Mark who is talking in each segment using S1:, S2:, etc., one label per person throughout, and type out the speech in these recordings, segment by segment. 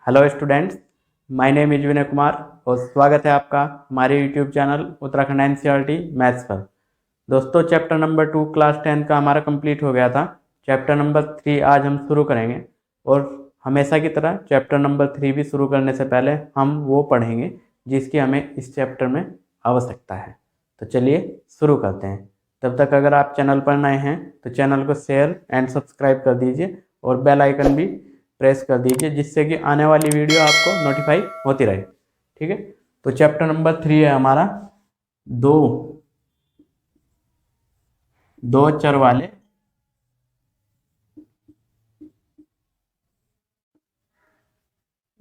S1: Hello students, my name is Vinay Kumar और स्वागत है आपका हमारे YouTube channel Uttarakhand NCERT maths पर। दोस्तों, चैप्टर नंबर 2 क्लास 10 का हमारा कंप्लीट हो गया था। चैप्टर नंबर 3 आज हम शुरू करेंगे और हमेशा की तरह चैप्टर नंबर 3 भी शुरू करने से पहले हम वो पढ़ेंगे जिसकी हमें इस चैप्टर में आवश्यकता है। तो चलिए शुरू करते हैं। तब तक अगर आप चैनल पर नए हैं तो चैनल को शेयर एंड सब्सक्राइब कर दीजिए और बेल आइकन भी प्रेस कर दीजिए जिससे कि आने वाली वीडियो आपको नोटिफाई होती रहे। ठीक है, तो चैप्टर नंबर 3 है हमारा दो दो चर वाले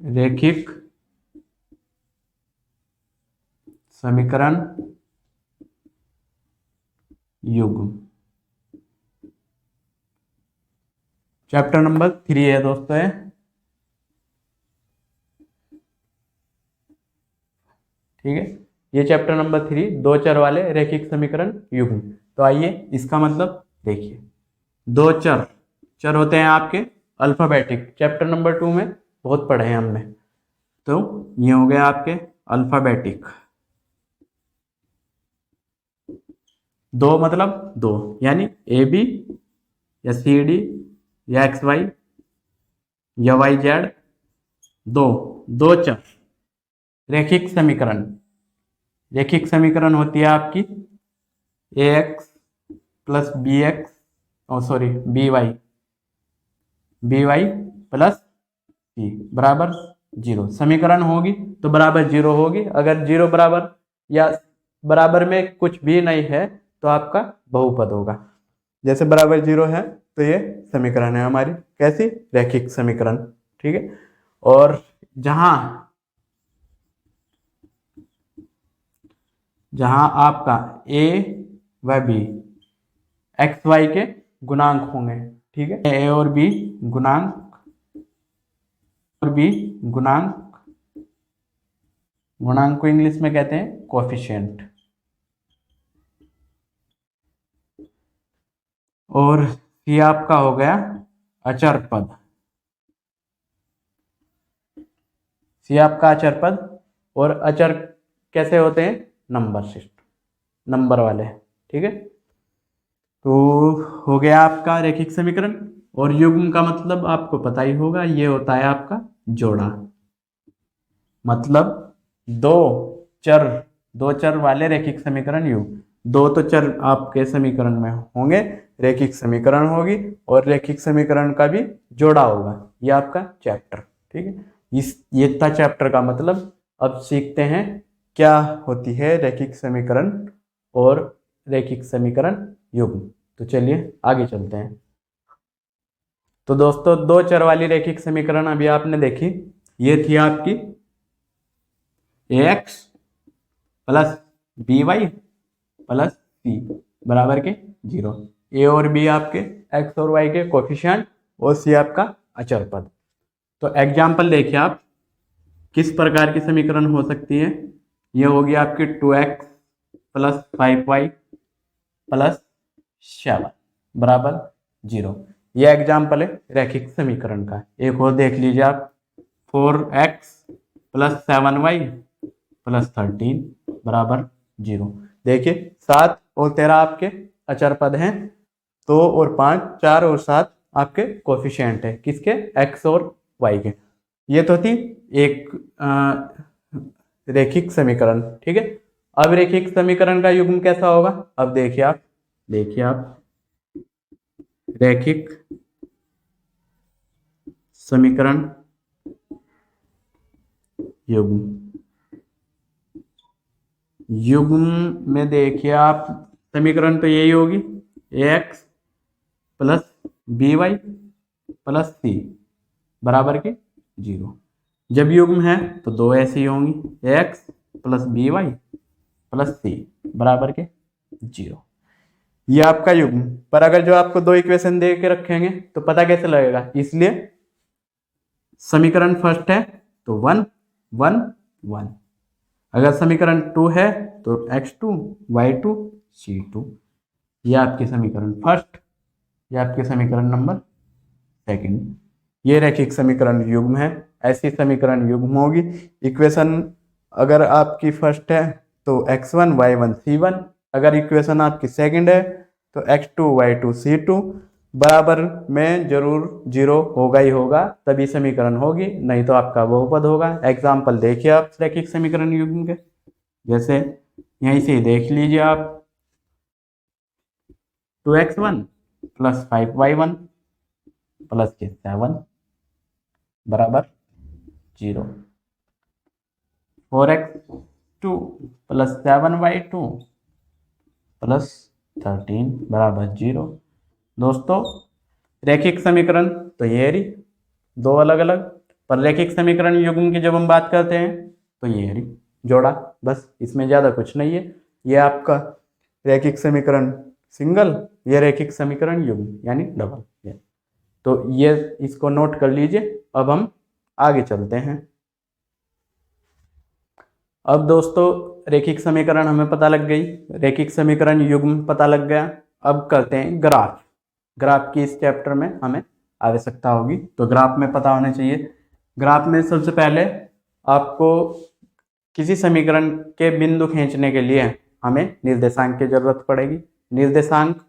S1: रैखिक समीकरण युग्म। चैप्टर नंबर 3 है दोस्तों है। ठीक है, ये चैप्टर नंबर 3 दो चर वाले रैखिक समीकरण युग्म। तो आइए इसका मतलब देखिए। दो चर चर होते हैं आपके अल्फाबेटिक, चैप्टर नंबर 2 में बहुत पढ़े हैं हमने। तो ये हो गया आपके अल्फाबेटिक। दो मतलब दो, यानी ए बी या सी डी या एक्स वाई या वाई जेड। दो दो चर रैखिक समीकरण। रैखिक समीकरण होती है आपकी A X plus B X, sorry B Y plus C बराबर 0। समीकरण होगी तो बराबर 0 होगी। अगर 0 बराबर या बराबर में कुछ भी नहीं है तो आपका बहुपद होगा। जैसे बराबर 0 है तो ये समीकरण है हमारी कैसी, रैखिक समीकरण। ठीक है, और जहां जहां आपका ए व बी एक्स वाई के गुणांक होंगे। ठीक है, ए और बी गुणांक और बी गुणांक गुणांक को इंग्लिश में कहते हैं कोएफिशिएंट। और सी आपका हो गया अचर पद। सी आपका अचर पद। और अचर कैसे होते हैं, नंबर सिस्टम, नंबर वाले। ठीक है, तो हो गया आपका रैखिक समीकरण। और युग्म का मतलब आपको पता ही होगा, ये होता है आपका जोड़ा। मतलब दो चर दो चर वाले रैखिक समीकरण युग्म। दो तो चर आपके समीकरण में होंगे, रैखिक समीकरण होगी और रैखिक समीकरण का भी जोड़ा होगा। ये आपका चैप्टर। ठीक है, ये था चैप्टर का मतलब। अब सीखते हैं क्या होती है रैखिक समीकरण और रैखिक समीकरण युग्म। तो चलिए आगे चलते हैं। तो दोस्तों, दो चर वाली रैखिक समीकरण अभी आपने देखी। ये थी आपकी A X plus B Y plus C बराबर के 0। ए और बी आपके एक्स और वाई के कोफिशिएंट और सी आपका अचर पद। तो एग्जाम्पल देखिए आप, किस प्रकार की समीकरण हो सकती है। ये होगी आपकी 2x प्लस 5y प्लस 7 बराबर 0। ये एग्जाम्पल है रैखिक समीकरण का। एक और देख लीजिए आप, 4x प्लस 7y प्लस 13 बराबर 0। देखिए 7 और 13 आपके अचर पद हैं। 2 और 5, 4 और 7 आपके कोफिशिएंट है, किसके, x और y के। ये तो थी एक रैखिक समीकरण। ठीक है, अब रैखिक समीकरण का युग्म कैसा होगा, अब देखिए आप रैखिक समीकरण युग्म में देखिए आप, समीकरण तो यही होगी, A X plus B Y plus C बराबर के 0। जब युग्म है तो दो ऐसी होंगी, A X plus B Y plus C बराबर के 0। ये आपका युग्म। पर अगर जो आपको दो इक्वेशन दे के रखेंगे तो पता कैसे लगेगा, इसलिए समीकरण फर्स्ट है तो 1 1 1। अगर समीकरण 2 है तो x2 y2 c2। ये आपके समीकरण फर्स्ट, ये आपके समीकरण नंबर सेकंड। ये रैखिक समीकरण युग्म है। ऐसी समीकरण युग्म होगी। इक्वेशन अगर आपकी फर्स्ट है तो x1 y1 c1, अगर इक्वेशन आपकी सेकंड है तो x2 y2 c2 बराबर में जरूर 0 होगा ही होगा, तभी समीकरण होगी, नहीं तो आपका बहुपद होगा। एग्जाम्पल देखिए आप रैखिक समीकरण युग्म के, जैसे यहीं से देख लीजिए आप 2x1 प्लस 5y1 प्लस के 7 बराबर 0, 4x2 प्लस 7y2 प्लस 13 बराबर 0। दोस्तों रैखिक समीकरण तो ये रही दो अलग अलग, पर रैखिक समीकरण युग्म की जब हम बात करते हैं तो ये रही जोड़ा, बस इसमें ज़्यादा कुछ नहीं है। ये आपका रैखिक समीकरण सिंगल, ये रैखिक समीकरण युग्म यानी डबल। तो ये इसको नोट कर लीजिए। अब हम आगे चलते हैं। अब दोस्तों रैखिक समीकरण हमें पता लग गई, रैखिक समीकरण युग्म पता लग गया। अब करते हैं ग्राफ। ग्राफ की इस चैप्टर में हमें आवश्यकता होगी, तो ग्राफ में पता होना चाहिए। ग्राफ में सबसे पहले आपको किसी समीकरण के बिंदु खींचने के लिए हमें निर्देशांक की जरूरत पड़ेगी। निर्देशांक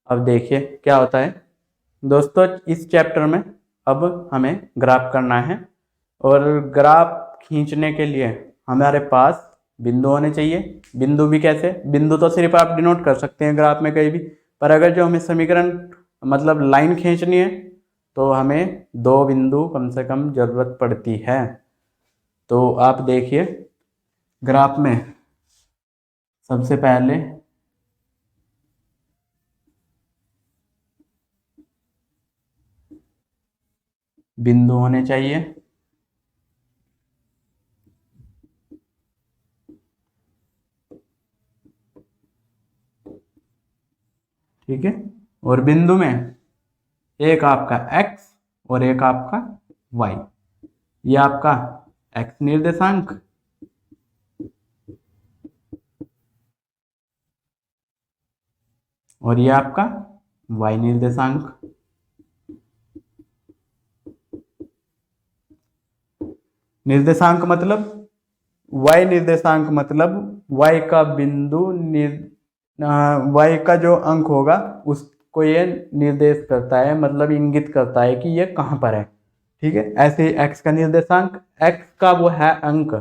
S1: अब देखिए क्या होता है दोस्तों, इस चैप्टर में अब हमें ग्राफ करना है, और ग्राफ खींचने के लिए हमारे पास बिंदु होने चाहिए। बिंदु भी कैसे, बिंदु तो सिर्फ आप डिनोट कर सकते हैं ग्राफ में कहीं भी, पर अगर जो हमें समीकरण मतलब लाइन खींचनी है तो हमें दो बिंदु कम से कम जरूरत पड़ती है। तो आप देखिए ग्राफ में सबसे पहले बिंदु होने चाहिए, ठीक है, और बिंदु में एक आपका x और एक आपका y, ये आपका x निर्देशांक और ये आपका y निर्देशांक। निर्देशांक मतलब y निर्देशांक मतलब y का बिंदु y का जो अंक होगा उसको ये निर्देश करता है, मतलब इंगित करता है कि ये कहाँ पर है, ठीक है। ऐसे ही x का निर्देशांक, x का वो है अंक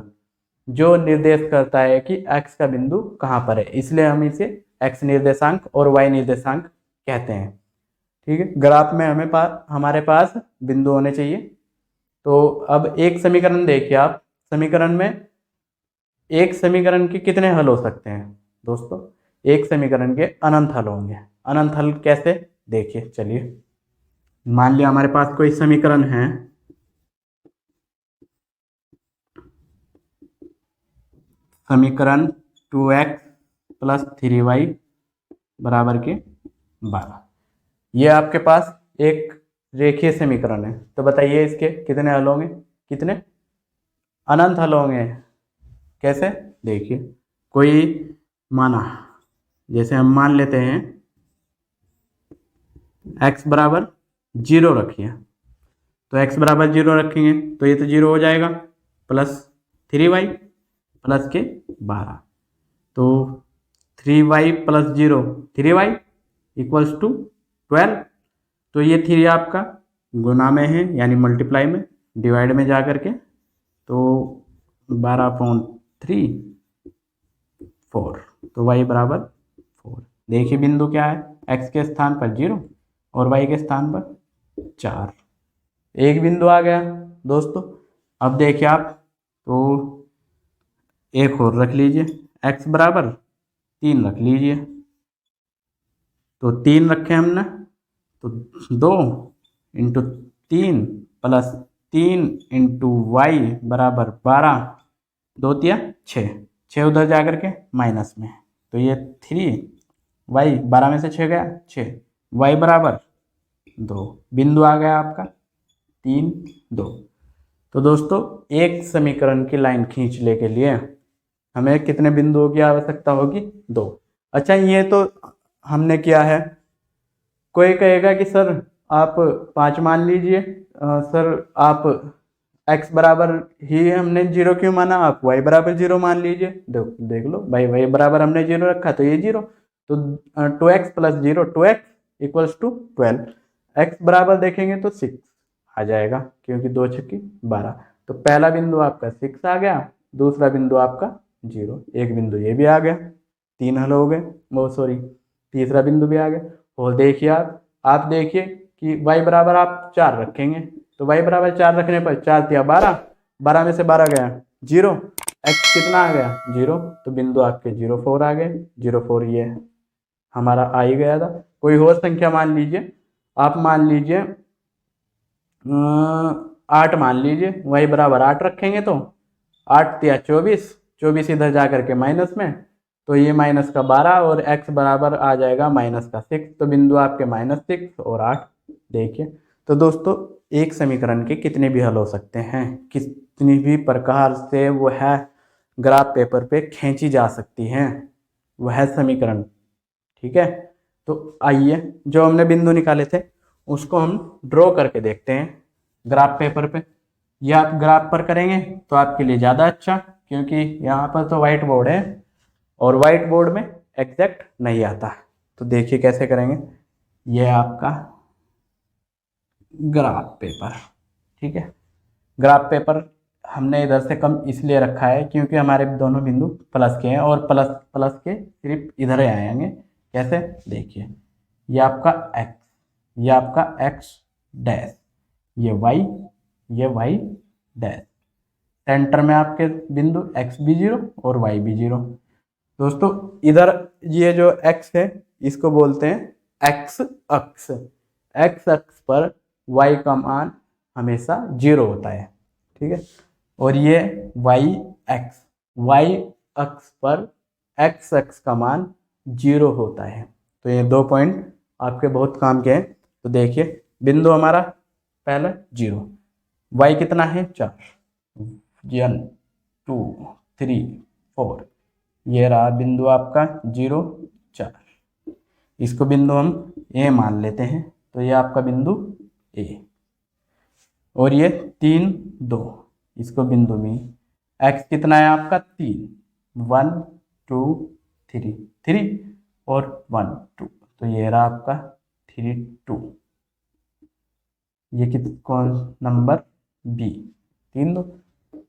S1: जो निर्देश करता है कि x का बिंदु कहाँ पर है, इसलिए हम इसे x निर्देशांक और y निर्देशांक कहते हैं, ठीक है। ग्राफ में हमारे पास बिंदु होने चाहिए। तो अब एक समीकरण देखिए आप, समीकरण में एक समीकरण के कितने हल हो सकते हैं दोस्तों, एक समीकरण के अनंत हल होंगे। अनंत हल कैसे देखिए, चलिए मान लिया हमारे पास कोई समीकरण है, समीकरण 2x प्लस 3y बराबर के 12, ये आपके पास एक रेखीय समीकरण है। तो बताइए इसके कितने हल होंगे, कितने अनंत हल होंगे। कैसे देखिए, कोई माना, जैसे हम मान लेते हैं x बराबर 0 रखिए, तो x बराबर 0 रखेंगे तो ये तो 0 हो जाएगा, प्लस 3y प्लस के 12, तो 3y plus 0 3y equals to 12। तो ये 3 आपका गुना में है यानी मल्टीप्लाई में, डिवाइड में जा करके तो 12/3 4, तो y बराबर 4। देखिए बिंदु क्या है, x के स्थान पर 0 और y के स्थान पर 4, एक बिंदु आ गया दोस्तों। अब देखिए आप, तो एक और रख लीजिए, x बराबर 3 रख लीजिए, तो 3 रखे हमने, तो 2 इंटू 3 प्लस 3 इंटू वाई बराबर 12, 2 तिया 6, 6 उधर जा करके माइनस में, तो ये 3y 12 में से 6 गया 6, y बराबर 2, बिंदु आ गया आपका 3 2। तो दोस्तों एक समीकरण की लाइन खींचने के लिए हमें कितने बिंदुओं की आवश्यकता होगी, 2। अच्छा ये तो हमने किया है, कोई कहेगा कि सर आप 5 मान लीजिए, सर आप x बराबर ही हमने 0 क्यों माना, आप y बराबर 0 मान लीजिए। देख लो भाई, y बराबर हमने 0 रखा तो ये 0, तो 2x plus 0 2x equals to 12। x बराबर देखेंगे तो 6 आ जाएगा, क्योंकि 2 छक्की 12। तो पहला बिंदु आपका 6 आ गया, दूसरा बिंदु आपका 0, एक बिंदु ये भी आ गया, 3 हल हो गए। वो सॉरी, तीसरा बिंदु भी आ गया। और देखिए आप देखिए कि y बराबर आप 4 रखेंगे, तो y बराबर 4 रखने पर 4 तिया 12, 12 में से 12 गया 0, x कितना आ गया 0, तो बिंदु आपके 0 4 आ गए। 0 4 ये हमारा आ ही गया था। कोई और संख्या मान लीजिए, आप मान लीजिए 8 मान लीजिए, y बराबर 8 रखेंगे तो 8 तिया 24, 24 इधर जा करके माइनस में, तो ये माइनस का 12 और x बराबर आ जाएगा माइनस का 6, तो बिंदु आपके -6 और 8। देखिए तो दोस्तों, एक समीकरण के कितने भी हल हो सकते हैं, कितनी भी प्रकार से वो है ग्राफ पेपर पे खींची जा सकती हैं वह समीकरण। ठीक है, तो आइए जो हमने बिंदु निकाले थे उसको हम ड्रॉ करके देखते हैं ग्राफ पेपर पे। या आप ग्राफ पर करेंगे तो आपके लिए ज़्यादा अच्छा, क्योंकि यहाँ पर तो वाइट बोर्ड है और वाइट बोर्ड में एग्जैक्ट नहीं आता। तो देखिए कैसे करेंगे, ये आपका ग्राफ पेपर। ठीक है, ग्राफ पेपर हमने इधर से कम इसलिए रखा है क्योंकि हमारे दोनों बिंदु प्लस के हैं, और प्लस प्लस के सिर्फ इधर ही आएंगे। कैसे, देखिए ये आपका x, ये आपका x डैश, ये y, ये y डैश, सेंटर में आपके बिंदु x भी 0 और y भी 0। दोस्तों इधर ये जो x है इसको बोलते हैं x अक्ष। x अक्ष पर y का मान हमेशा 0 होता है। ठीक है, और ये y अक्ष पर x अक्ष का मान 0 होता है। तो ये 2 पॉइंट आपके बहुत काम के हैं। तो देखिए बिंदु हमारा पहला 0, y कितना है 4, 1 2 3 4, ये रहा बिंदु आपका 0 4, इसको बिंदु हम ए मान लेते हैं, तो ये आपका बिंदु ए। और ये 3 2, इसको बिंदु बी। x कितना है आपका 3, 1 2 3 3 और 1 2, तो ये रहा आपका 3 2, ये कौन नंबर बी 3 2।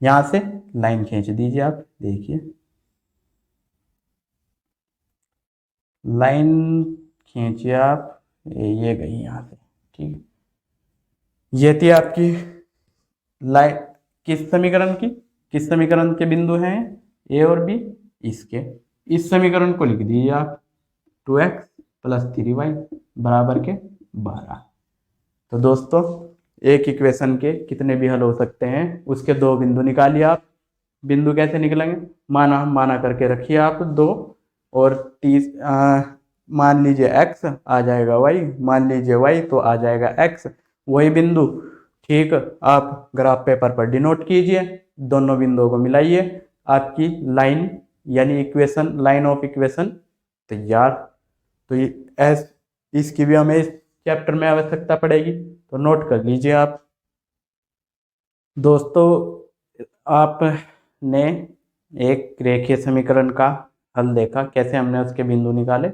S1: यहाँ से लाइन खींच दीजिए आप, देखिए लाइन खींचिए आप, ये गई यहाँ से। ठीक है, ये थी आपकी लाइन किस समीकरण के बिंदु हैं ए और बी, इसके। इस समीकरण को लिख दीजिए आप 2x प्लस 3y बराबर के 12। तो दोस्तों एक इक्वेशन के कितने भी हल हो सकते हैं, उसके 2 बिंदु निकालिए आप। बिंदु कैसे निकलेंगे, माना करके रखिए आप 2, और मान लीजिए x आ जाएगा y, मान लीजिए y तो आ जाएगा x, वही बिंदु। ठीक, आप ग्राफ पेपर पर डिनोट कीजिए, दोनों बिंदुओं को मिलाइए, आपकी लाइन यानी इक्वेशन, लाइन ऑफ इक्वेशन तैयार। तो इसकी भी हमें इस चैप्टर में आवश्यकता पड़ेगी, तो नोट कर लीजिए आप। दोस्तों आपने एक रेखीय समीकरण का हल देखा, कैसे हमने उसके बिंदु निकाले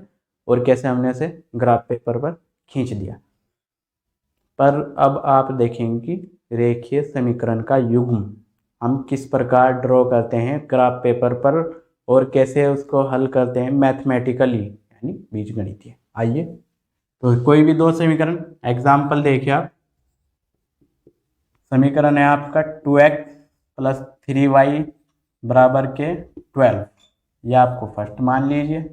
S1: और कैसे हमने उसे ग्राफ पेपर पर खींच दिया। पर अब आप देखेंगे कि रेखीय समीकरण का युग्म हम किस प्रकार ड्रॉ करते हैं ग्राफ पेपर पर, और कैसे उसको हल करते हैं मैथमेटिकली यानी बीजगणितीय। आइए तो कोई भी 2 समीकरण एग्जाम्पल देखिए आप। समीकरण है आपका 2x प्लस 3y बराबर के 12, यह आपको फर्स्ट मान लीजिए,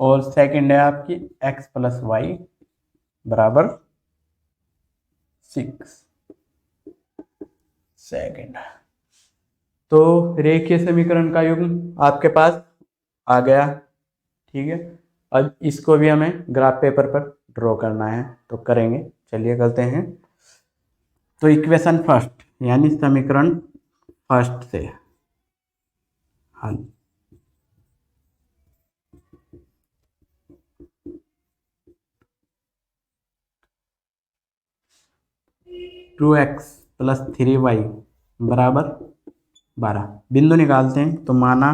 S1: और सेकंड है आपकी x प्लस वाई बराबर 6 सेकंड। तो रेखीय समीकरण का युग्म आपके पास आ गया। ठीक है, अब इसको भी हमें ग्राफ पेपर पर ड्रॉ करना है, तो करेंगे, चलिए करते हैं। तो इक्वेशन फर्स्ट यानी समीकरण फर्स्ट से हल। 2x प्लस 3y बराबर 12। बिंदु निकालते हैं तो माना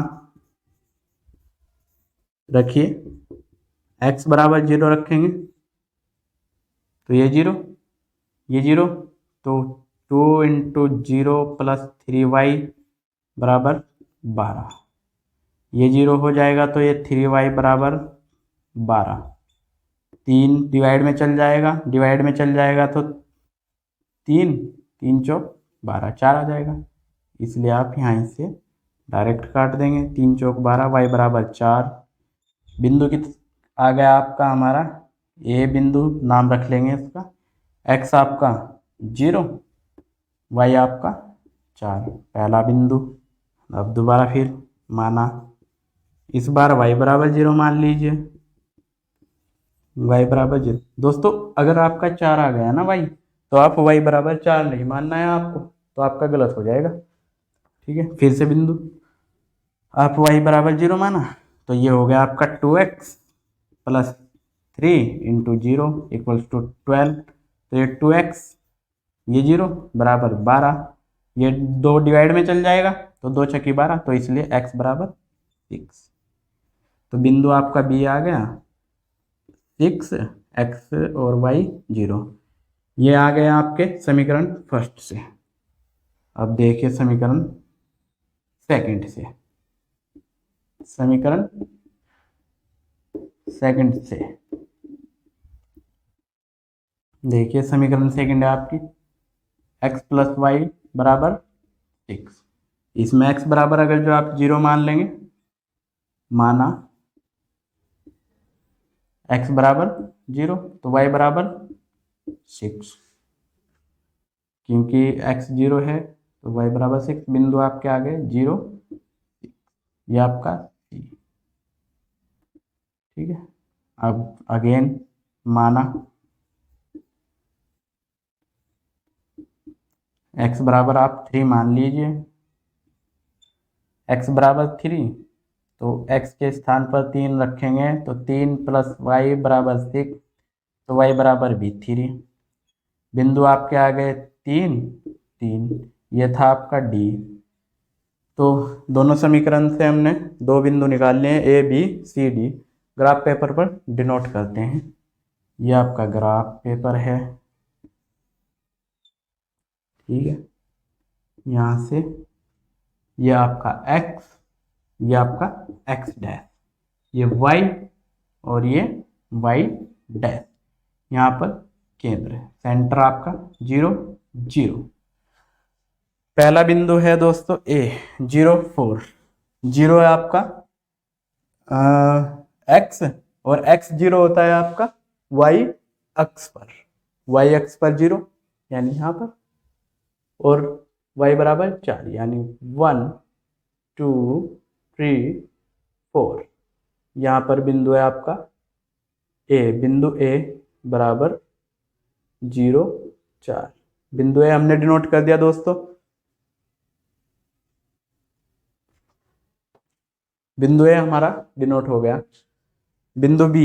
S1: रखिए x बराबर 0 रखेंगे तो ये 0, ये 0, तो 2 इंटू 0 प्लस 3y बराबर 12। ये 0 हो जाएगा तो ये 3y बराबर 12। 3 डिवाइड में चल जाएगा, डिवाइड में चल जाएगा तो 3, 3 चौक 12, 4 आ जाएगा। इसलिए आप यहाँ से डायरेक्ट काट देंगे। 3 चौक 12, y बराबर 4। बिंदु की आ गया आपका हमारा ए बिंदु, नाम रख लेंगे इसका। x आपका 0, y आपका 4, पहला बिंदु। अब दोबारा फिर माना इस बार y बराबर 0 मान लीजिए, y बराबर 0। दोस्तों अगर आपका 4 आ गया ना y, तो आप y बराबर 4 नहीं मानना है आपको, तो आपका गलत हो जाएगा। ठीक है, फिर से बिंदु, आप y बराबर 0 माना तो ये हो गया आपका 2x plus 3 into 0 equals to 12। तो ये 2x, ये 0 बराबर 12। ये 2 डिवाइड में चल जाएगा तो 2 छक्की 12, तो इसलिए x बराबर 6। तो बिंदु आपका बी आ गया 6, x और y 0। ये आ गया आपके समीकरण फर्स्ट से। अब देखिए समीकरण सेकंड से, समीकरण सेकंड से देखिए समीकरण सेकंड है आपकी x प्लस वाई बराबर 6। इसमें x बराबर अगर जो आप 0 मान लेंगे, माना x बराबर 0 तो y बराबर 6, क्योंकि x 0 है तो y बराबर 6। बिंदु आपके आ गए 0, ये आपका C। ठीक है, अब अगेन माना x बराबर आप 3 मान लीजिए। x बराबर 3, तो x के स्थान पर 3 रखेंगे तो 3 प्लस वाई बराबर 6, तो y बराबर भी 3। बिंदु आपके आ गए 3, 3, ये था आपका D। तो दोनों समीकरण से हमने 2 बिंदु निकाल लिए, A B C D. Graph paper पर डिनोट करते हैं। ये आपका ग्राफ पेपर है, ठीक है। यहाँ से ये आपका x, ये आपका x डैश, ये y और ये y डैश। यहाँ पर केंद्र है, सेंटर आपका 0, 0। पहला बिंदु है दोस्तों A 0, 4। 0 है आपका x, और x 0 होता है आपका y अक्ष पर, y अक्ष पर 0 यानी यहाँ पर, और y बराबर 4 यानी 1, 2, 3, 4। यहाँ पर बिंदु है आपका A, बिंदु A बराबर 0, 4। बिंदु A हमने डिनोट कर दिया दोस्तों। बिंदु A हमारा डिनोट हो गया। बिंदु B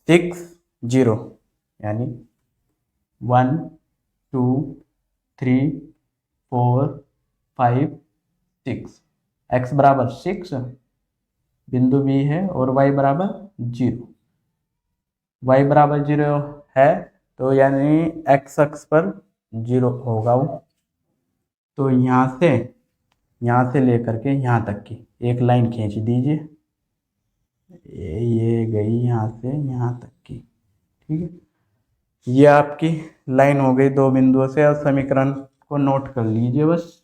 S1: 6, 0 यानी 1, 2, 3, 4, 5, 6। x बराबर 6 बिंदु B है और y बराबर 0। y बराबर 0 है तो यानी x अक्ष पर 0 होगा वो। तो यहाँ से लेकर के यहाँ तक की एक लाइन खींच दीजिए, ये गई यहाँ से यहाँ तक की। ठीक है, ये आपकी लाइन हो गई 2 बिंदुओं से। और समीकरण को नोट कर लीजिए बस,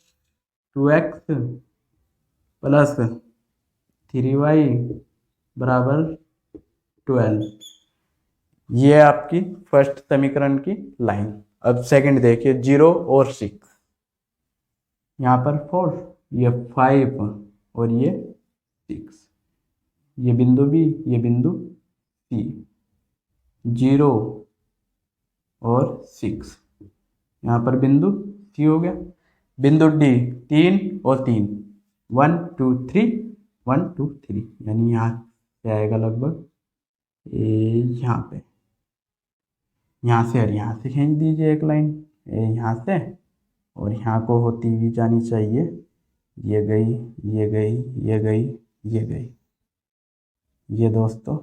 S1: 2x प्लस 3y बराबर 12। ये आपकी फर्स्ट समीकरण की लाइन। अब सेकंड देखिए 0 और 6, यहाँ पर 4, ये 5 और ये 6। ये बिंदु B, ये बिंदु C, 0 और 6। यहाँ पर बिंदु C हो गया। बिंदु D 3 और 3, 1, 2, 3, 1, 2, 3 यानी यहाँ से आएगा लगभग यहाँ पे, यहाँ से और यहाँ से खींच दीजिए एक लाइन यहाँ से और यहाँ को होती हुई जानी चाहिए, ये गई, ये गई, ये गई, ये गई। ये दोस्तों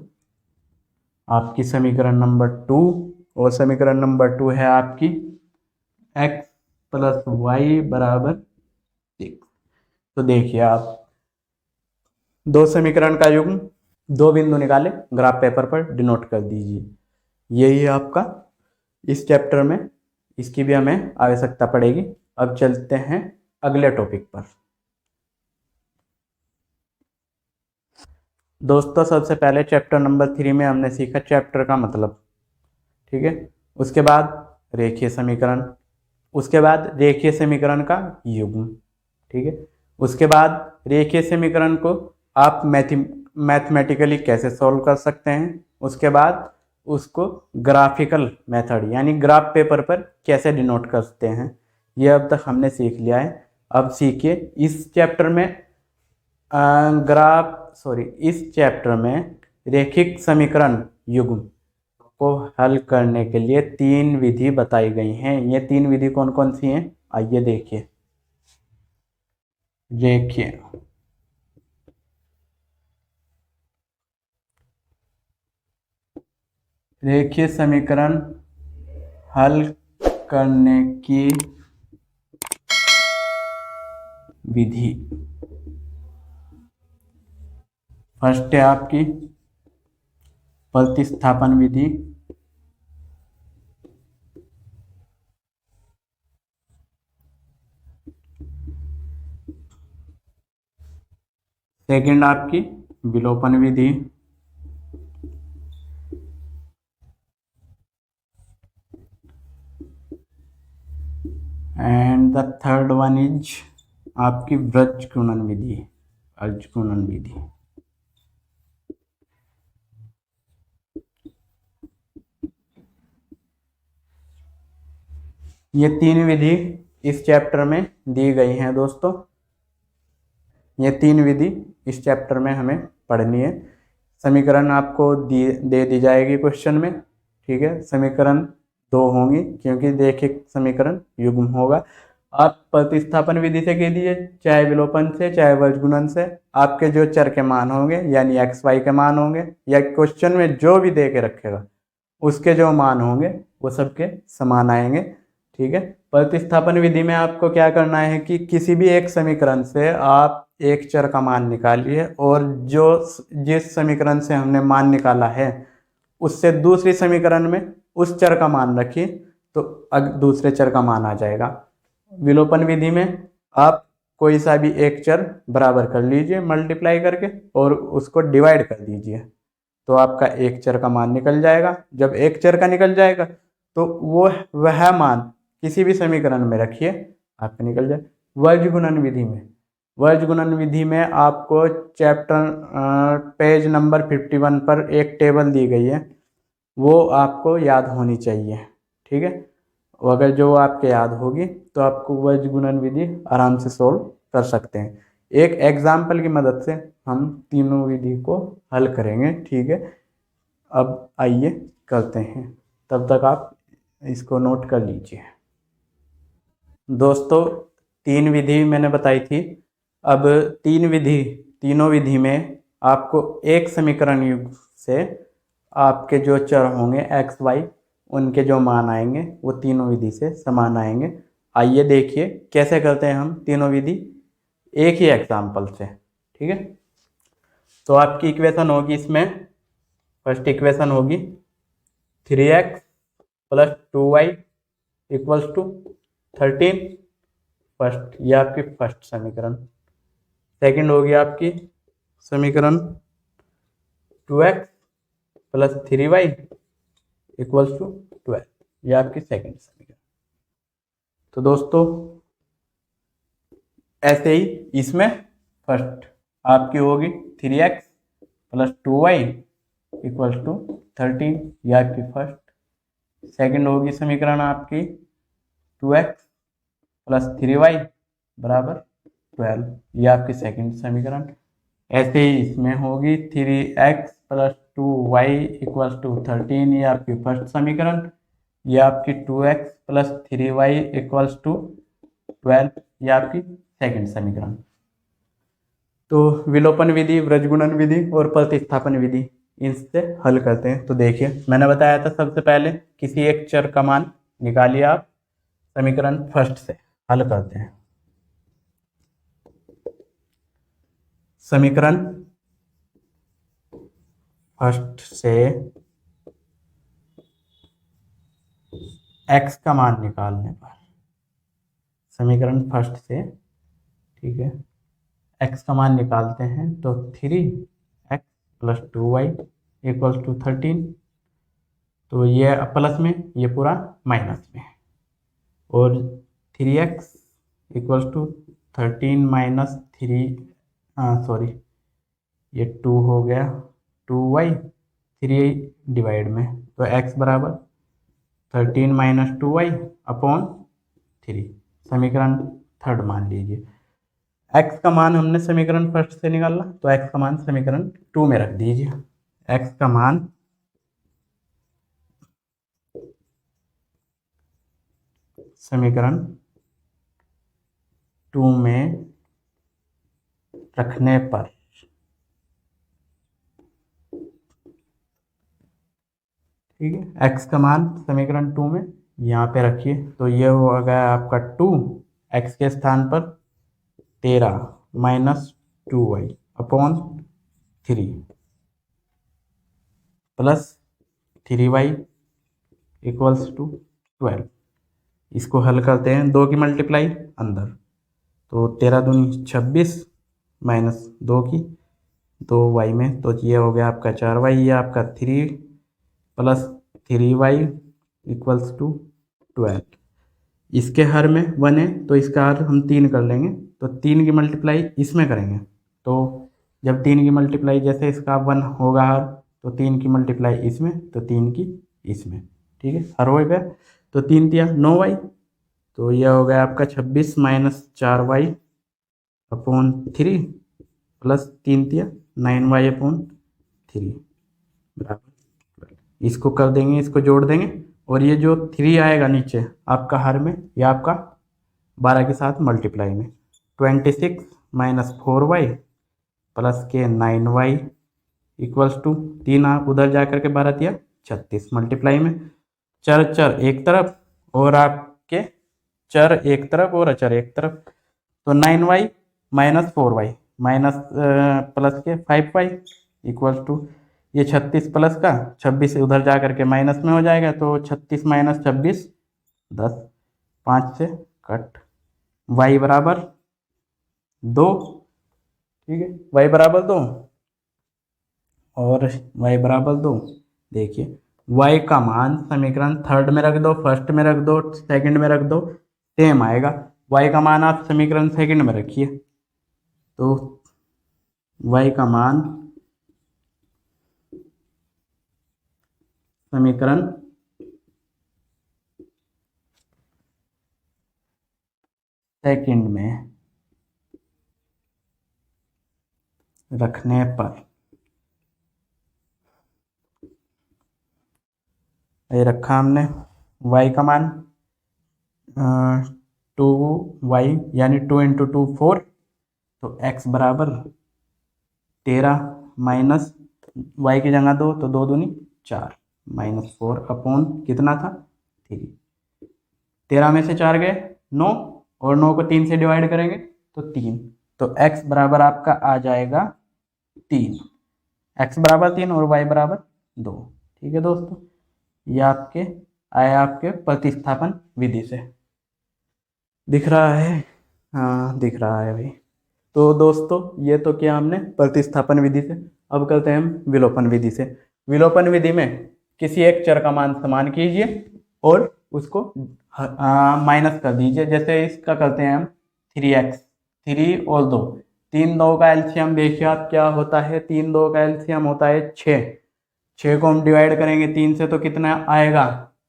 S1: आपकी समीकरण नंबर 2, और समीकरण नंबर 2 है आपकी x प्लस वाई बराबर 6। तो देखिए आप दो समीकरण का युग्म, दो बिंदु निकाले, ग्राफ पेपर पर डिनोट कर दीजिए। यही है आपका इस चैप्टर में, इसकी भी हमें आवश्यकता पड़ेगी। अब चलते हैं अगले टॉपिक पर। दोस्तों सबसे पहले चैप्टर नंबर 3 में हमने सीखा चैप्टर का मतलब, ठीक है। उसके बाद रेखीय समीकरण, उसके बाद रेखीय समीकरण का युग्म, ठीक है। उसके बाद रेखीय समीकरण को आप मैथमेटिकली कैसे सॉल्व कर सकते हैं, उसके बाद उसको ग्राफिकल मेथड यानी ग्राफ पेपर पर कैसे डिनोट करते हैं, ये अब तक हमने सीख लिया है। अब सीखिए इस चैप्टर में इस चैप्टर में रेखिक समीकरण युग्म को हल करने के लिए 3 विधि बताई गई हैं। ये 3 विधि कौन कौन सी हैं, आइए देखिए। रेखीय समीकरण हल करने की विधि, फर्स्ट है आपकी प्रतिस्थापन विधि, सेकंड आपकी विलोपन विधि, and the third one is आपकी ब्रज गुणन विधि, अजगुणन विधि। ये 3 विधि इस चैप्टर में दी गई हैं दोस्तों। ये 3 विधि इस चैप्टर में हमें पढ़नी है। समीकरण आपको दे दी जाएगी क्वेश्चन में, ठीक है। समीकरण 2 होंगी क्योंकि रेखिक समीकरण युग्म होगा। आप प्रतिस्थापन विधि से कीजिए, चाहे विलोपन से चाहे वर्गगुणन से, आपके जो चर के मान होंगे यानी एक्स वाई के मान होंगे, या क्वेश्चन में जो भी दे के रखेगा उसके जो मान होंगे वो सबके समान आएंगे, ठीक है। प्रतिस्थापन विधि में आपको क्या करना है कि किसी भी एक समीकरण से आप एक चर का मान निकालिए, और जो जिस समीकरण से हमने मान निकाला है उससे दूसरी समीकरण में उस चर का मान रखिए, तो दूसरे चर का मान आ जाएगा। विलोपन विधि में आप कोई सा भी एक चर बराबर कर लीजिए मल्टीप्लाई करके, और उसको डिवाइड कर दीजिए, तो आपका एक चर का मान निकल जाएगा। जब एक चर का निकल जाएगा तो वह मान किसी भी समीकरण में रखिए, आपका निकल जाए। वर्ग गुणन विधि में आपको चैप्टर पेज नंबर 51 पर एक टेबल दी गई है, वो आपको याद होनी चाहिए, ठीक है। अगर जो आपके याद होगी तो आपको वर्ग गुणन विधि आराम से सोल्व कर सकते हैं। एक एग्जाम्पल की मदद से हम तीनों विधि को हल करेंगे, ठीक है। अब आइए करते हैं, तब तक आप इसको नोट कर लीजिए। दोस्तों 3 विधि मैंने बताई थी। अब तीनों विधि में आपको एक समीकरण युग्म से आपके जो चर होंगे एक्स वाई, उनके जो मान आएंगे वो तीनों विधि से समान आएंगे। आइए देखिए कैसे करते हैं हम तीनों विधि एक ही एग्जाम्पल से, ठीक है। तो आपकी इक्वेशन होगी इसमें, फर्स्ट इक्वेशन होगी 3x plus 2y equals to 13, first, ये आपकी फर्स्ट समीकरण। सेकंड होगी आपकी समीकरण 2x plus 3y equals to 12, ये आपकी सेकंड समीकरण। तो दोस्तों ऐसे ही इसमें फर्स्ट आपकी होगी 3x plus 2y equals to 13, ये आपकी फर्स्ट। सेकंड होगी समीकरण आपकी 2x प्लस 3y बराबर 12, ये आपकी सेकंड समीकरण। ऐसे ही इसमें होगी 3x plus 2y equals to 13, ये आपकी फर्स्ट समीकरण। ये आपकी 2x plus 3y equals to 12, ये आपकी सेकंड समीकरण। तो विलोपन विधि, व्रजगुणन विधि और प्रतिस्थापन विधि, इनसे हल करते हैं। तो देखिए, मैंने बताया था सबसे पहले किसी एक चर का मान निकालिए आप, समीकरण फर्स्ट से हल करते हैं। समीकरण फर्स्ट से x का मान निकालने पर, समीकरण फर्स्ट से, ठीक है, x का मान निकालते हैं तो 3x plus 2y equals to 13। तो ये प्लस में, ये पूरा माइनस में, और 3x equals to 13 minus 3, sorry, ये 2 हो गया, 2y 3 डिवाइड में, तो x बराबर 13 माइनस 2y अपॉन 3, समीकरण थर्ड मान लीजिए। x का मान हमने समीकरण फर्स्ट से निकाला, तो x का मान समीकरण 2 में रख दीजिए। x का मान समीकरण 2 में रखने पर, ठीक है, x का मान समीकरण 2 में यहाँ पे रखिए, तो ये हो गया आपका 2, x के स्थान पर 13 minus 2y upon 3 plus 3y equals to 12। इसको हल करते हैं, 2 की मल्टीप्लाई अंदर, तो 13 दूनी 26 माइनस 2 की 2y में, तो ये हो गया आपका 4y, ये आपका 3 प्लस 3y इक्वल्स टू 12। इसके हर में 1 है, तो इसका हर हम 3 कर लेंगे, तो 3 की मल्टीप्लाई इसमें करेंगे, तो जब 3 की मल्टीप्लाई, जैसे इसका 1 होगा हर, तो 3 की मल्टीप्लाई इसमें, तो 3 की इसमें, ठीक है, हर हो गया, तो 3 दिया 9y, तो यह हो गया आपका 26 माइनस 4y अपॉन 3 प्लस 3 दिया 9y अपॉन 3 बराबर। इसको कर देंगे, इसको जोड़ देंगे, और ये जो 3 आएगा नीचे आपका हर में, ये आपका 12 के साथ मल्टीप्लाई में, 26 माइनस 4y प्लस के 9y इक्वल्स टू 3, आप उधर जा करके 12 दिया 36 मल्टीप्लाई में, चर चर एक तरफ और आपके चर एक तरफ और अचर एक तरफ, तो 9y minus 4y minus plus के 5y इक्वल्स टू ये 36 प्लस का 26 उधर जा करके माइनस में हो जाएगा, तो 36 माइनस 26 10, 5 से कट, y बराबर 2, ठीक है, y बराबर 2 और y बराबर 2। देखिए, y का मान समीकरण थर्ड में रख दो, फर्स्ट में रख दो, सेकंड में रख दो, सेम आएगा। y का मान आप समीकरण सेकंड में रखिए, तो y का मान समीकरण सेकंड में रखने पर, ये रखा हमने, y का मान 2y यानी 2 इंटू 2 4, तो x बराबर 13 माइनस y की जगह 2, तो 2 दूनी 4 माइनस 4 अपॉन कितना था 3, 13 में से 4 गए 9, और 9 को 3 से डिवाइड करेंगे तो 3, तो x बराबर आपका आ जाएगा 3, x बराबर 3 और y बराबर 2। ठीक है दोस्तों, ये आपके आया आपके प्रतिस्थापन विधि से। दिख रहा है? हाँ दिख रहा है भाई। तो दोस्तों ये तो क्या हमने प्रतिस्थापन विधि से, अब करते हैं हम विलोपन विधि से। विलोपन विधि में किसी एक चर का मान समान कीजिए और उसको माइनस कर दीजिए। जैसे इसका करते हैं हम 3x, 3 और 2, 3 2 का एलसीएम देखिए आप क्या होता है, 3 2 का एलसीएम होता है 6, 6 को हम डिवाइड करेंगे 3 से तो कितना आएगा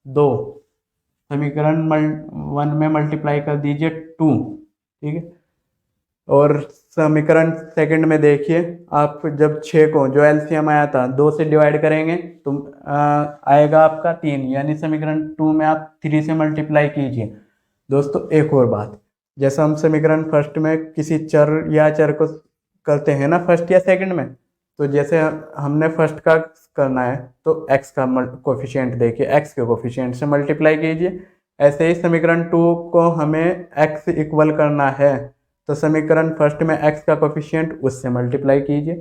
S1: 2, समीकरण 1 में मल्टीप्लाई कर दीजिए 2, ठीक है। और समीकरण सेकंड में देखिए आप, जब 6 को जो एलसीएम आया था 2 से डिवाइड करेंगे तो आएगा आपका 3, यानी समीकरण 2 में आप 3 से मल्टीप्लाई कीजिए। दोस्तों एक और बात, जैसा हम समीकरण फर्स्ट में किसी चर या चर को करते हैं ना फर्स्ट या सेकंड में, तो जैसे हमने फर्स्ट का करना है तो x का कोफिशिएंट देखिए, x के कोफिशिएंट से मल्टीप्लाई कीजिए। ऐसे ही समीकरण 2 को हमें x इक्वल करना है तो समीकरण फर्स्ट में x का कोफिशिएंट उससे मल्टीप्लाई कीजिए।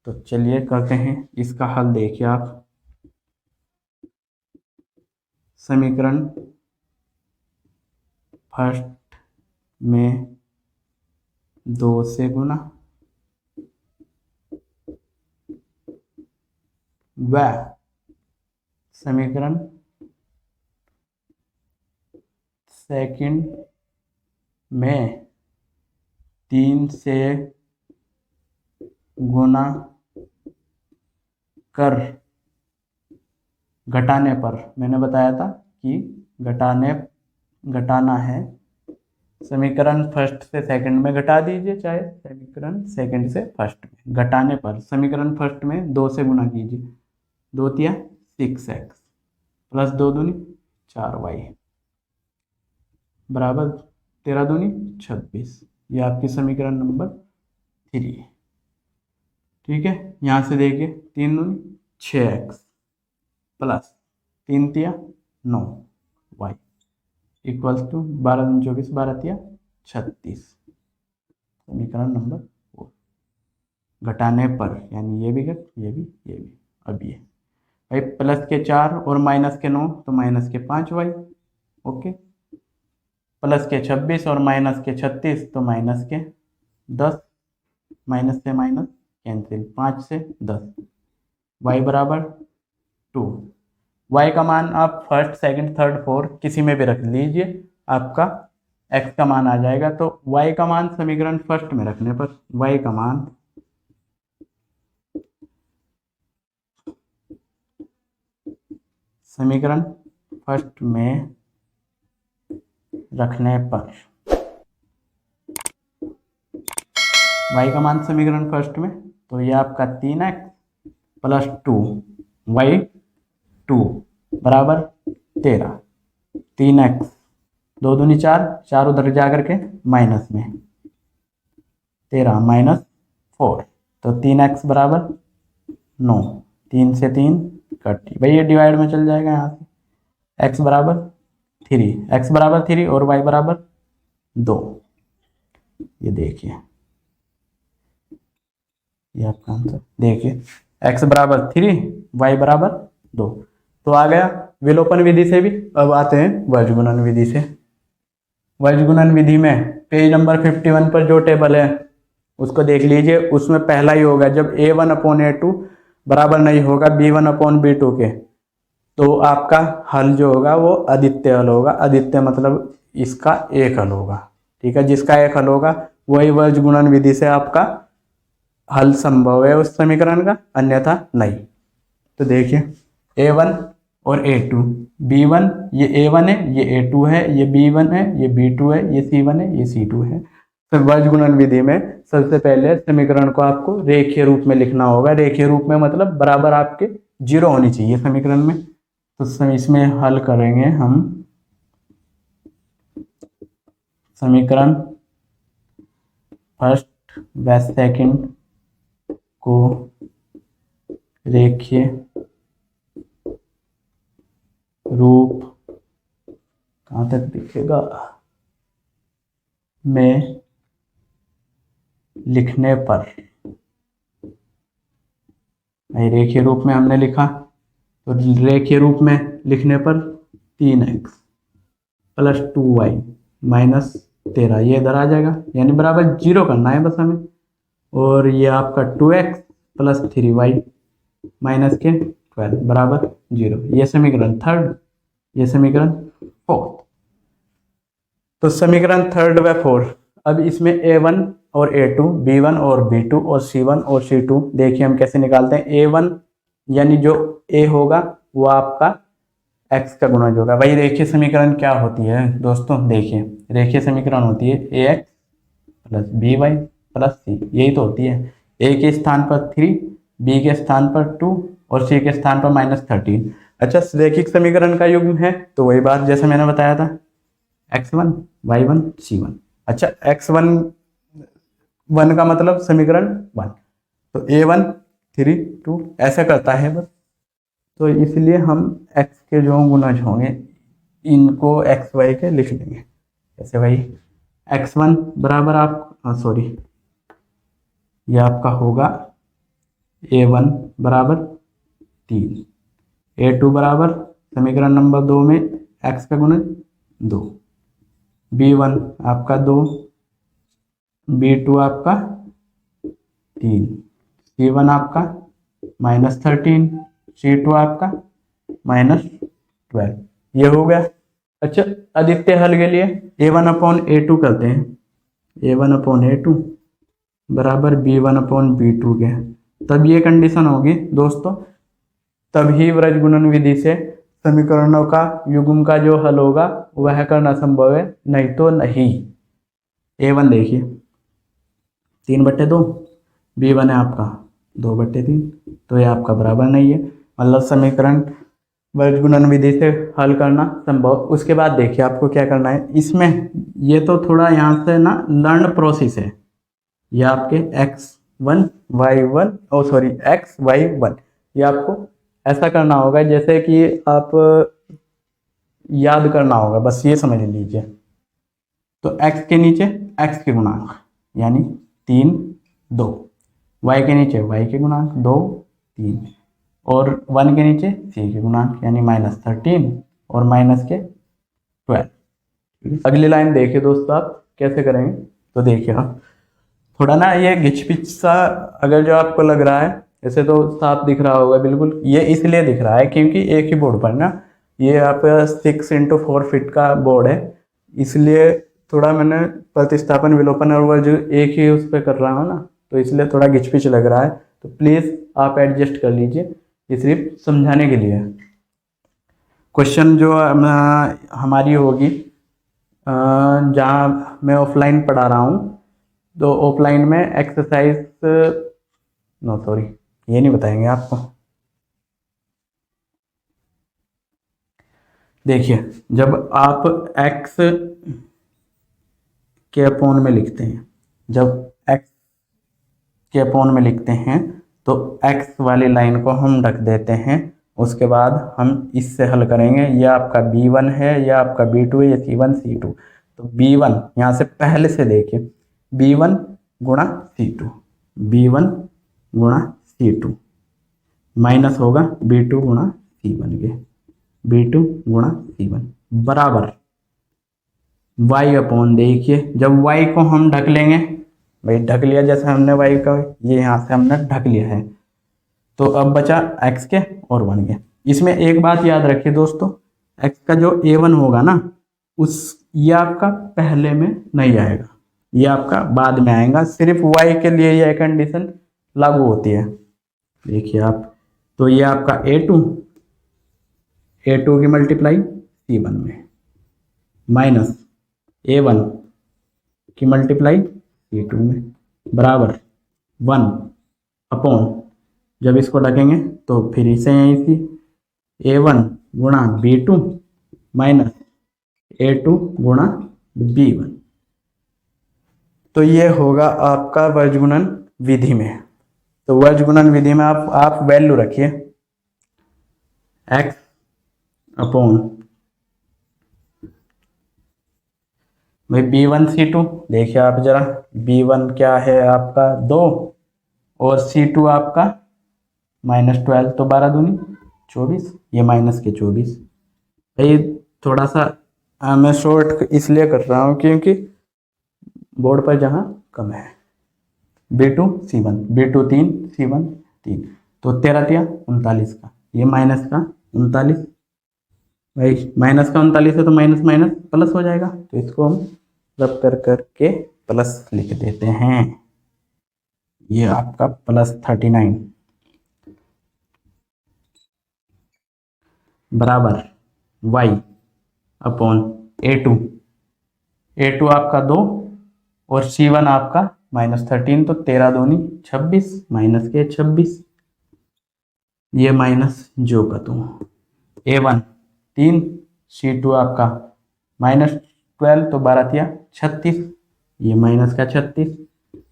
S1: तो चलिए करते हैं इसका हल। देखिए आप समीकरण फर्स्ट में 2 से गुना व समीकरण सेकंड में 3 से गुना कर घटाने पर, मैंने बताया था कि घटाना है, समीकरण फर्स्ट से सेकंड में घटा दीजिए, चाहे समीकरण सेकंड से फर्स्ट में घटाने पर समीकरण फर्स्ट में 2 से गुना कीजिए। 2 तिया 6x प्लस 2 दूनी 4y बराबर 13 दूनी 26। ये आपकी समीकरण नंबर 3। ठीक है, यहाँ से देखिए 3 दूनी 6x प्लस 3 तिया 9y इक्वल्स टू 12 दूनी 24, 12 तिया 36। समीकरण नंबर 4 घटाने पर, यानी ये भी घट, ये भी। अब ये भाई प्लस के 4 और माइनस के 9 तो माइनस के 5y, ओके। प्लस के 26 और माइनस के 36 तो माइनस के 10, माइनस से माइनस कैंसिल, 5 से 10, y बराबर 2। y का मान आप फर्स्ट सेकंड थर्ड फोर्थ किसी में भी रख लीजिए, आपका x का मान आ जाएगा। तो y का मान समीकरण फर्स्ट में रखने पर y का मान समीकरण फर्स्ट में रखने पर y का मान समीकरण फर्स्ट में, तो ये आपका 3x प्लस 2y 2 बराबर 13। 3x 2 दूनी 4, 4 उधर जा करके माइनस में 13 माइनस 4 तो 3x बराबर 9। 3 से 3 कट, भाई ये डिवाइड में चल जाएगा यहाँ से। x बराबर 3 और y बराबर 2। ये देखिए ये आपका आंसर। देखिए x बराबर 3 y बराबर 2 तो आ गया विलोपन विधि से भी। अब आते हैं वज्रगुणन विधि से। वज्रगुणन विधि में पेज नंबर 51 पर जो टेबल है उसको देख लीजिए। उसमें पहला ही होगा जब a1/a2 बराबर नहीं होगा b1/b2 के, तो आपका हल जो होगा वो अद्वितीय हल होगा। अद्वितीय मतलब इसका एक हल होगा, ठीक है। जिसका एक हल होगा वही वज्रगुणन विधि से आपका हल संभव है उस समीकरण का, अन्यथा नहीं। तो देखिए a1 और a2, b1 ये a1 है, ये a2 है, ये b1 है, ये b2 है, ये c1 है, ये c2 है। तो वज्रगुणन विधि में सबसे पहले समीकरण को आपको रेखीय रूप में लिखना होगा। रेखीय रूप में मतलब बराबर आपके 0 होनी चाहिए समीकरण में। तो इसमें हल करेंगे हम समीकरण फर्स्ट व सेकंड को रेखीय रूप, कहाँ तक दिखेगा, में लिखने पर, रेखीय रूप में हमने लिखा तो रेखीय रूप में लिखने पर 3x प्लस 2y माइनस 13 ये इधर आ जाएगा, यानी बराबर 0 करना है बस हमें। और ये आपका 2x प्लस 3y माइनस के 12 बराबर 0। ये समीकरण थर्ड, ये समीकरण फोर्थ। तो समीकरण थर्ड व फोर्थ, अब इसमें a1 और a2, b1 और b2 और c1 और c2 देखिए हम कैसे निकालते हैं। a1 यानी जो a होगा वो आपका x का गुणज होगा। भाई रेखीय समीकरण क्या होती है दोस्तों, देखिए रेखीय समीकरण होती है ax plus by plus c, यही तो होती है। a के स्थान पर 3, b के स्थान पर 2 और c के स्थान पर -13। अच्छा, रैखिक समीकरण का युग्म है तो वही बात जैसे मैंने बताया था x1 y1 c1। अच्छा, x1 1 का मतलब समीकरण 1, तो a1 3 2 ऐसा करता है बस। तो इसलिए हम x के जो गुणज होंगे इनको एक्स वाई के लिख देंगे। कैसे भाई, x1 बराबर आप सॉरी ये आपका होगा a1 बराबर 3, a2 बराबर समीकरण नंबर 2 में x का गुणज 2, b1 आपका 2, b2 आपका 3, c1 आपका -13, c2 आपका -12, ये हो गया। अच्छा, आदित्य हल के लिए a1/a2 करते हैं, a1/a2 बराबर b1/b2 के, तब ये कंडीशन होगी दोस्तों, तभी व्रज गुणन विधि से समीकरणों का युग्म का जो हल होगा वह करना संभव है, नहीं तो नहीं। a1 देखिए 3/2, b1 है आपका 2/3, तो ये आपका बराबर नहीं है, मतलब समीकरण व्रज गुणन विधि से हल करना संभव। उसके बाद देखिए आपको क्या करना है इसमें, ये तो थोड़ा यहाँ से ना लर्न प्रोसेस है, ये आपके x1 y1 x y1, ये आपको ऐसा करना होगा जैसे कि आप याद करना होगा, बस ये समझ लीजिए। तो x के नीचे x के गुणांक यानी 3 2, y के नीचे y के गुणांक 2 3, और 1 के नीचे c के गुणांक यानी -13 और -12। अगली लाइन देखिए दोस्तों आप कैसे करेंगे, तो देखिए आप थोड़ा ना ये घिचपिच सा अगर जो आपको लग रहा है, ऐसे तो साफ दिख रहा होगा बिल्कुल, ये इसलिए दिख रहा है क्योंकि एक ही बोर्ड पर ना ये आप 6x4 फीट का बोर्ड है, इसलिए थोड़ा मैंने प्रतिस्थापन विलोपन और वर्ज एक ही उस पर कर रहा हूँ ना, तो इसलिए थोड़ा घिचपिच लग रहा है, तो प्लीज़ आप एडजस्ट कर लीजिए, ये सिर्फ समझाने के लिए। क्वेश्चन जो हमारी होगी जहाँ मैं ऑफलाइन पढ़ा रहा हूँ, तो ऑफलाइन में एक्सरसाइज नो सॉरी ये नहीं बताएंगे आपको। देखिए जब आप x के अपॉन में लिखते हैं, जब x के अपॉन में लिखते हैं तो x वाली लाइन को हम ढक देते हैं, उसके बाद हम इससे हल करेंगे, ये आपका b1 है, या आपका b2 है, या c1 c2। तो b1 यहाँ से पहले से देखिए b1 गुणा c2, b1 गुणा c2 माइनस होगा b2 गुणा c1 के, b2 गुणा c1 बराबर y अपॉन, देखिए जब y को हम ढक लेंगे, भाई ढक लिया जैसे हमने y का, ये यहाँ से हमने ढक लिया है, तो अब बचा x के और 1 के। इसमें एक बात याद रखिए दोस्तों, x का जो a1 होगा ना उस ये आपका पहले में नहीं आएगा, ये आपका बाद में आएगा, सिर्फ y के लिए यह कंडीशन लागू होती है। देखिए आप, तो ये आपका a2 की मल्टीप्लाई c1 में माइनस a1 की मल्टीप्लाई c2 में बराबर 1 अपॉन, जब इसको ढकेंगे तो फिर इसे यहीं से a1 गुणा b2 माइनस a2 गुणा b1, तो ये होगा आपका वर्गगुणन विधि में। तो वर्गगुणन विधि में आप वैल्यू रखिए x अपॉन भाई b1 c2, देखिए आप जरा b1 क्या है आपका 2 और c2 आपका -12, तो 12 दूनी 24, ये माइनस के 24। भाई थोड़ा सा मैं शॉर्ट इसलिए कर रहा हूँ क्योंकि बोर्ड पर जहाँ कम है। b2 c1, b2 3 c1 3, तो 13 तिया 39 का, ये माइनस का 39, भाई माइनस का 39 है तो माइनस माइनस प्लस हो जाएगा, तो इसको हम रब कर करके प्लस लिख देते हैं, ये आपका +39 बराबर y अपॉन a2 आपका 2 और c1 आपका -13, तो 13 दूनी 26 माइनस के 26, ये माइनस जो का तो a1 3, c2 आपका -12, तो 12 तिया 36, ये माइनस का 36।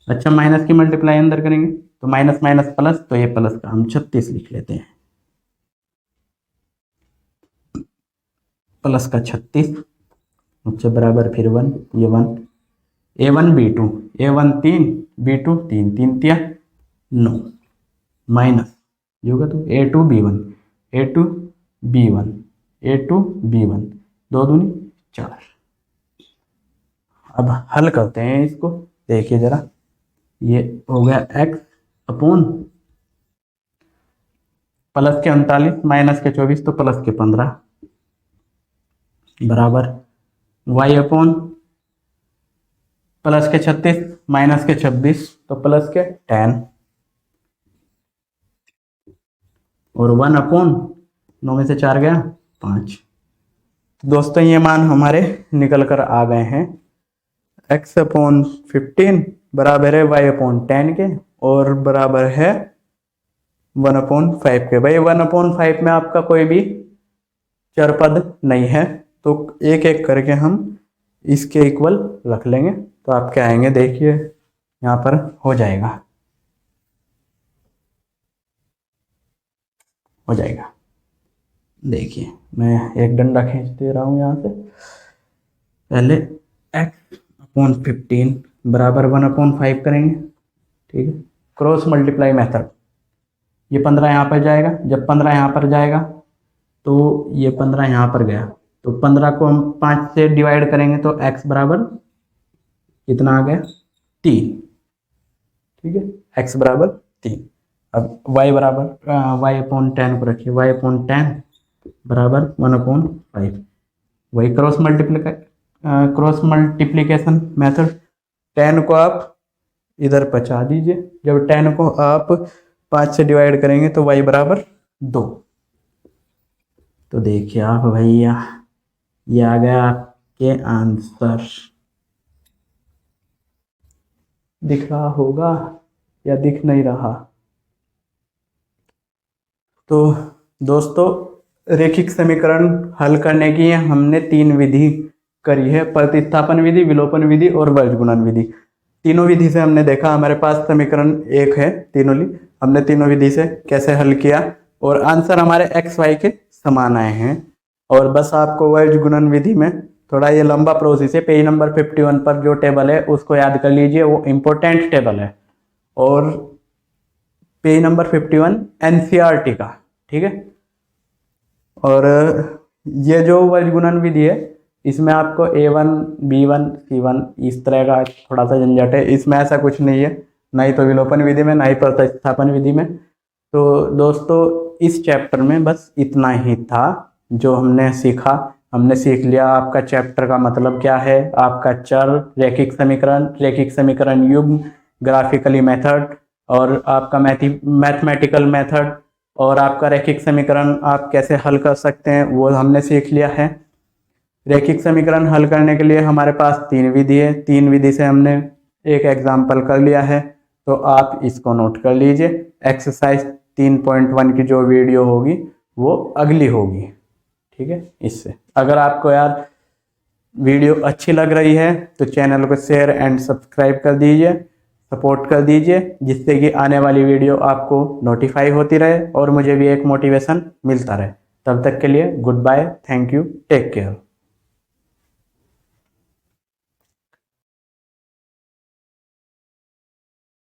S1: अच्छा, माइनस की मल्टीप्लाई अंदर करेंगे तो माइनस माइनस प्लस, तो ये प्लस का हम 36 लिख लेते हैं। प्लस का 36 उससे बराबर फिर 1, ये 1, A1 B2, A1 3, B2 3, 3 तिया 9, माइनस ये होगा तो A2 B1, A2 B1, A2 B1, 2 दूनी 4। अब हल करते हैं इसको, देखिए जरा, ये हो गया x अपॉन प्लस के 39 माइनस के 24 तो प्लस के 15 बराबर y अपॉन प्लस के 36 माइनस के 26 तो प्लस के 10 और 1 अपॉन 9 में से 4 गया 5। तो दोस्तों ये मान हमारे निकल कर आ गए हैं। x अपॉन 15 बराबर है y अपॉन 10 के और बराबर है 1 अपॉन 5 के। भाई 1 अपॉन 5 में आपका कोई भी चर पद नहीं है तो एक एक करके हम इसके इक्वल रख लेंगे तो आप क्या आएंगे, देखिए यहाँ पर हो जाएगा, हो जाएगा। देखिए मैं एक डंडा खींच दे रहा हूँ यहाँ से। पहले x अपॉन 15 बराबर 1 अपॉन 5 करेंगे, ठीक है, क्रॉस मल्टीप्लाई मेथड। ये 15 यहाँ पर जाएगा, जब 15 यहाँ पर जाएगा तो ये 15 यहाँ पर गया तो 15 को हम 5 से डिवाइड करेंगे तो x बराबर कितना आ गया 3, ठीक है, x बराबर 3। अब y बराबर y अपॉन 10 को रखिए, y अपॉन 10 बराबर 1 अपॉन 5। वही क्रॉस मल्टीप्लिकेशन मेथड। 10 को आप इधर पहुँचा दीजिए, जब 10 को आप 5 से डिवाइड करेंगे तो y बराबर 2। तो देखिए आप भैया ये आ गया आपके आंसर। दिख रहा होगा या दिख नहीं रहा? तो दोस्तों रेखिक समीकरण हल करने की हमने 3 विधि करी है, प्रतिस्थापन विधि, विलोपन विधि और वर्गगुणन विधि। तीनों विधि से हमने देखा हमारे पास समीकरण एक है, हमने तीनों विधि से कैसे हल किया और आंसर हमारे एक्स वाई के समान आए हैं। और बस आपको वर्गगुणन विधि में थोड़ा ये लंबा प्रोसेस है, पेज नंबर 51 पर जो टेबल है उसको याद कर लीजिए, वो इम्पोर्टेंट टेबल है। और पेज नंबर 51 एनसीईआरटी का, ठीक है। और ये जो वर्गगुणन विधि है इसमें आपको A1 B1 C1 इस तरह का थोड़ा सा झंझट है, इसमें ऐसा कुछ नहीं है, ना ही तो विलोपन विधि में ना ही प्रतिस्थापन विधि में। तो दोस्तों इस चैप्टर में बस इतना ही था जो हमने सीखा। हमने सीख लिया आपका चैप्टर का मतलब क्या है, आपका चर, रेखिक समीकरण युग्म, ग्राफिकली मेथड और आपका मैथमेटिकल मेथड और आपका रेखिक समीकरण आप कैसे हल कर सकते हैं वो हमने सीख लिया है। रेखिक समीकरण हल करने के लिए हमारे पास 3 विधि है, 3 विधि से हमने एक एग्जाम्पल कर लिया है, तो आप इसको नोट कर लीजिए। एक्सरसाइज 3.1 की जो वीडियो होगी वो अगली होगी, ठीक है। इससे अगर आपको यार वीडियो अच्छी लग रही है तो चैनल को शेयर एंड सब्सक्राइब कर दीजिए, सपोर्ट कर दीजिए, जिससे कि आने वाली वीडियो आपको नोटिफाई होती रहे और मुझे भी एक मोटिवेशन मिलता रहे। तब तक के लिए good bye, thank you, take care.